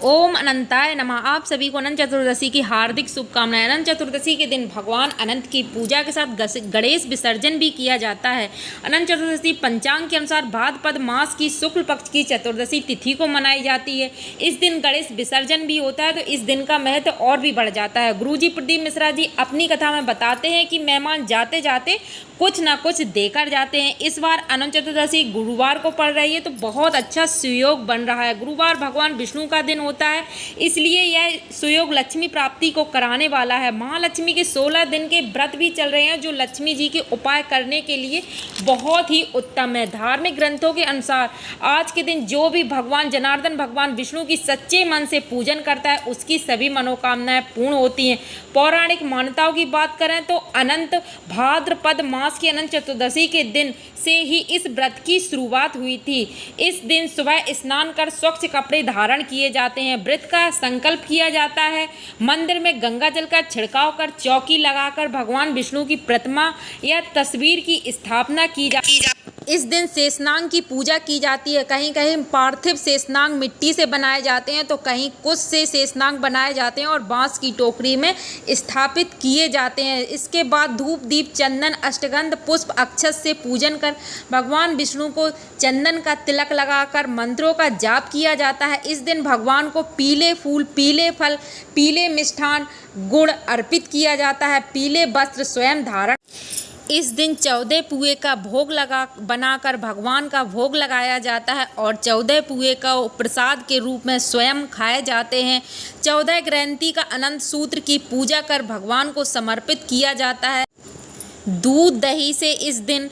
ओम अनंताय नमः। आप सभी को अनंत चतुर्दशी की हार्दिक शुभकामनाएं। अनंत चतुर्दशी के दिन भगवान अनंत की पूजा के साथ गणेश विसर्जन भी किया जाता है। अनंत चतुर्दशी पंचांग के अनुसार भाद्रपद मास की शुक्ल पक्ष की चतुर्दशी तिथि को मनाई जाती है। इस दिन गणेश विसर्जन भी होता है, तो इस दिन का महत्व और भी बढ़ जाता है। गुरुजी प्रदीप मिश्रा जी अपनी कथा में बताते हैं कि मेहमान जाते जाते कुछ ना कुछ देकर जाते हैं। इस बार अनंत चतुर्दशी गुरुवार को पड़ रही है, तो बहुत अच्छा सुयोग बन रहा है। गुरुवार भगवान विष्णु का दिन होता है, इसलिए यह सुयोग लक्ष्मी प्राप्ति को कराने वाला है। महालक्ष्मी के 16 दिन के व्रत भी चल रहे हैं, जो लक्ष्मी जी के उपाय करने के लिए बहुत ही उत्तम है। धार्मिक ग्रंथों के अनुसार आज के दिन जो भी भगवान जनार्दन भगवान विष्णु की सच्चे मन से पूजन करता है, उसकी सभी मनोकामनाएं पूर्ण होती हैं। पौराणिक मान्यताओं की बात करें तो अनंत भाद्रपद मास की अनंत चतुर्दशी के दिन से ही इस व्रत की शुरुआत हुई थी। इस दिन सुबह स्नान कर स्वच्छ कपड़े धारण किए जाते हैं। व्रत का संकल्प किया जाता है। मंदिर में गंगा जल का छिड़काव कर चौकी लगाकर भगवान विष्णु की प्रतिमा या तस्वीर की स्थापना की जाती है। इस दिन शेषनाग की पूजा की जाती है। कहीं कहीं पार्थिव शेषनाग मिट्टी से बनाए जाते हैं, तो कहीं कुश से शेषनाग बनाए जाते हैं और बांस की टोकरी में स्थापित किए जाते हैं। इसके बाद धूप दीप चंदन अष्टगंध पुष्प अक्षत से पूजन कर भगवान विष्णु को चंदन का तिलक लगाकर मंत्रों का जाप किया जाता है। इस दिन भगवान को पीले फूल पीले फल पीले मिष्ठान गुड़ अर्पित किया जाता है। पीले वस्त्र स्वयं धारण। इस दिन 14 पुए का भोग बनाकर भगवान का भोग लगाया जाता है और 14 पुए का प्रसाद के रूप में स्वयं खाए जाते हैं। 14 ग्रंथि का अनंत सूत्र की पूजा कर भगवान को समर्पित किया जाता है। दूध दही से इस दिन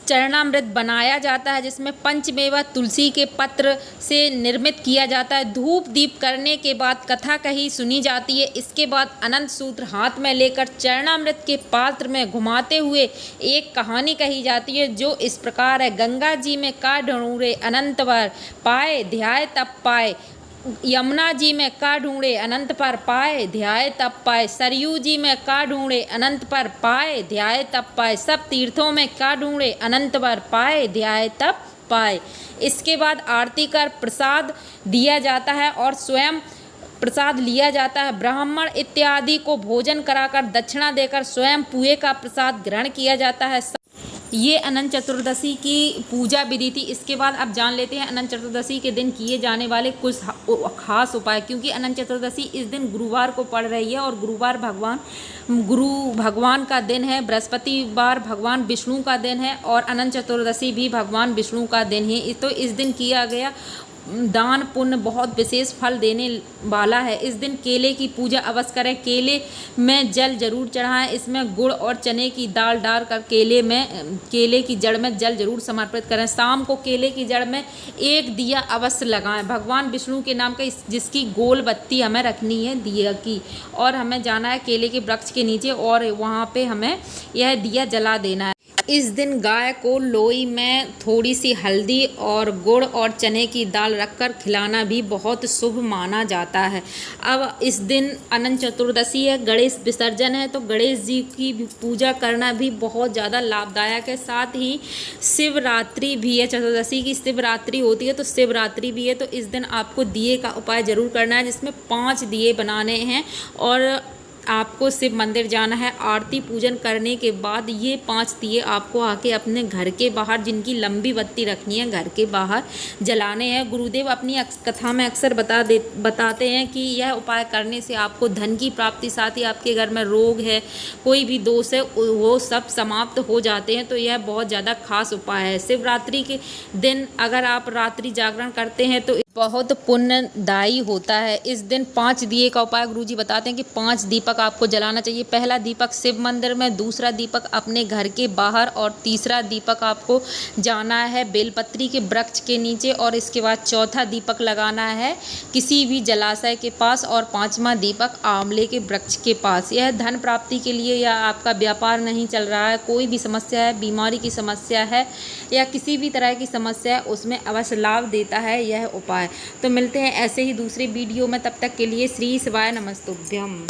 चरणामृत बनाया जाता है, जिसमें पंचमेवा तुलसी के पत्र से निर्मित किया जाता है। धूप दीप करने के बाद कथा कही सुनी जाती है। इसके बाद अनंत सूत्र हाथ में लेकर चरणामृत के पात्र में घुमाते हुए एक कहानी कही जाती है, जो इस प्रकार है। गंगा जी में का ढूंढे अनंत वर पाए ध्याय तब पाए। यमुना जी में का ढूंढे अनंत पर पाए ध्याय तब पाए। सरयू जी में का ढूंढे अनंत पर पाए ध्याय तब पाए। सब तीर्थों में का ढूंढे अनंत पर पाए ध्याय तब पाए। इसके बाद आरती कर प्रसाद दिया जाता है और स्वयं प्रसाद लिया जाता है। ब्राह्मण इत्यादि को भोजन कराकर दक्षिणा देकर स्वयं पुए का प्रसाद ग्रहण किया जाता है। ये अनंत चतुर्दशी की पूजा विधि थी। इसके बाद अब जान लेते हैं अनंत चतुर्दशी के दिन किए जाने वाले कुछ खास उपाय, क्योंकि अनंत चतुर्दशी इस दिन गुरुवार को पड़ रही है और गुरुवार गुरु भगवान का दिन है। बृहस्पतिवार भगवान विष्णु का दिन है और अनंत चतुर्दशी भी भगवान विष्णु का दिन है। तो इस दिन किया गया दान पुण्य बहुत विशेष फल देने वाला है। इस दिन केले की पूजा अवश्य करें। केले में जल जरूर चढ़ाएं। इसमें गुड़ और चने की दाल डालकर केले की जड़ में जल जरूर समर्पित करें। शाम को केले की जड़ में एक दिया अवश्य लगाएं भगवान विष्णु के नाम का, जिसकी गोल बत्ती हमें रखनी है दिया की, और हमें जाना है केले के वृक्ष के नीचे और वहाँ पे हमें यह दिया जला देना है। इस दिन गाय को लोई में थोड़ी सी हल्दी और गुड़ और चने की दाल रखकर खिलाना भी बहुत शुभ माना जाता है। अब इस दिन अनंत चतुर्दशी है, गणेश विसर्जन है, तो गणेश जी की पूजा करना भी बहुत ज़्यादा लाभदायक है। साथ ही शिवरात्रि भी है। चतुर्दशी की शिवरात्रि होती है, तो शिवरात्रि भी है। तो इस दिन आपको दिए का उपाय ज़रूर करना है, जिसमें 5 दिए बनाने हैं और आपको शिव मंदिर जाना है। आरती पूजन करने के बाद ये 5 दिए आपको आके अपने घर के बाहर, जिनकी लंबी बत्ती रखनी है, घर के बाहर जलाने हैं। गुरुदेव अपनी कथा में अक्सर बताते हैं कि यह उपाय करने से आपको धन की प्राप्ति, साथ ही आपके घर में रोग है, कोई भी दोष है, वो सब समाप्त हो जाते हैं। तो यह बहुत ज़्यादा खास उपाय है। शिवरात्रि के दिन अगर आप रात्रि जागरण करते हैं तो बहुत पुण्यदायी होता है। इस दिन 5 दिए का उपाय गुरुजी बताते हैं कि 5 दीपक आपको जलाना चाहिए। पहला दीपक शिव मंदिर में, दूसरा दीपक अपने घर के बाहर और तीसरा दीपक आपको जाना है बेलपत्री के वृक्ष के नीचे, और इसके बाद चौथा दीपक लगाना है किसी भी जलाशय के पास और 5वां दीपक आंवले के वृक्ष के पास। यह धन प्राप्ति के लिए, या आपका व्यापार नहीं चल रहा है, कोई भी समस्या है, बीमारी की समस्या है या किसी भी तरह की समस्या है, उसमें अवश्य लाभ देता है यह उपाय। तो मिलते हैं ऐसे ही दूसरे वीडियो में, तब तक के लिए श्री शिवाय नमस्तुभ्यम।